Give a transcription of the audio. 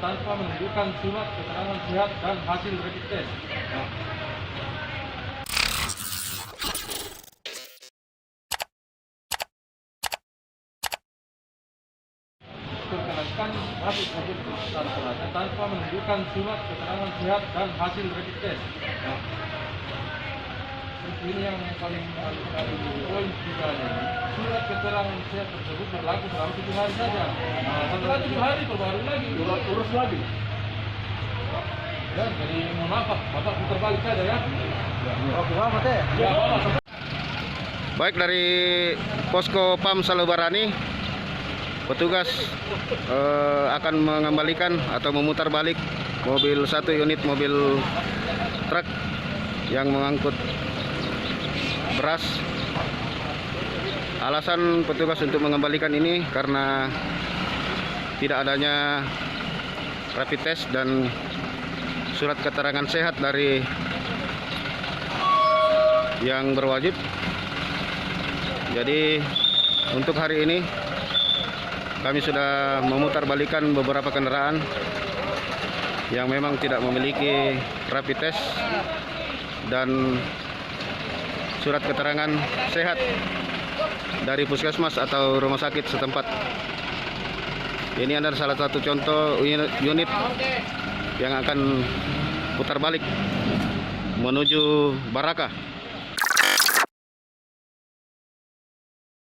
tanpa menunjukkan surat keterangan sehat dan hasil rapid test. Perkenalkan masuk mobil tanpa menunjukkan surat keterangan sehat dan hasil rapid test. Ini yang paling poin juga nih. Surat keterangan sehat tersebut berlaku selama 7 hari saja. Setelah 7 hari perbarui lagi, urus lagi. Ya, jadi mohon maaf, Bapak putar balik saja ya. Oke, Bapak teh. Ya, Bapak. Baik, dari Posko PAM Salobarani, petugas akan mengembalikan atau memutar balik satu unit mobil truk yang mengangkut beras. Alasan petugas untuk mengembalikan ini karena tidak adanya rapid test dan surat keterangan sehat dari yang berwajib. Jadi untuk hari ini kami sudah memutar balikan beberapa kendaraan yang memang tidak memiliki rapid test dan surat keterangan sehat dari puskesmas atau rumah sakit setempat. Ini adalah salah satu contoh unit yang akan putar balik menuju Barakah.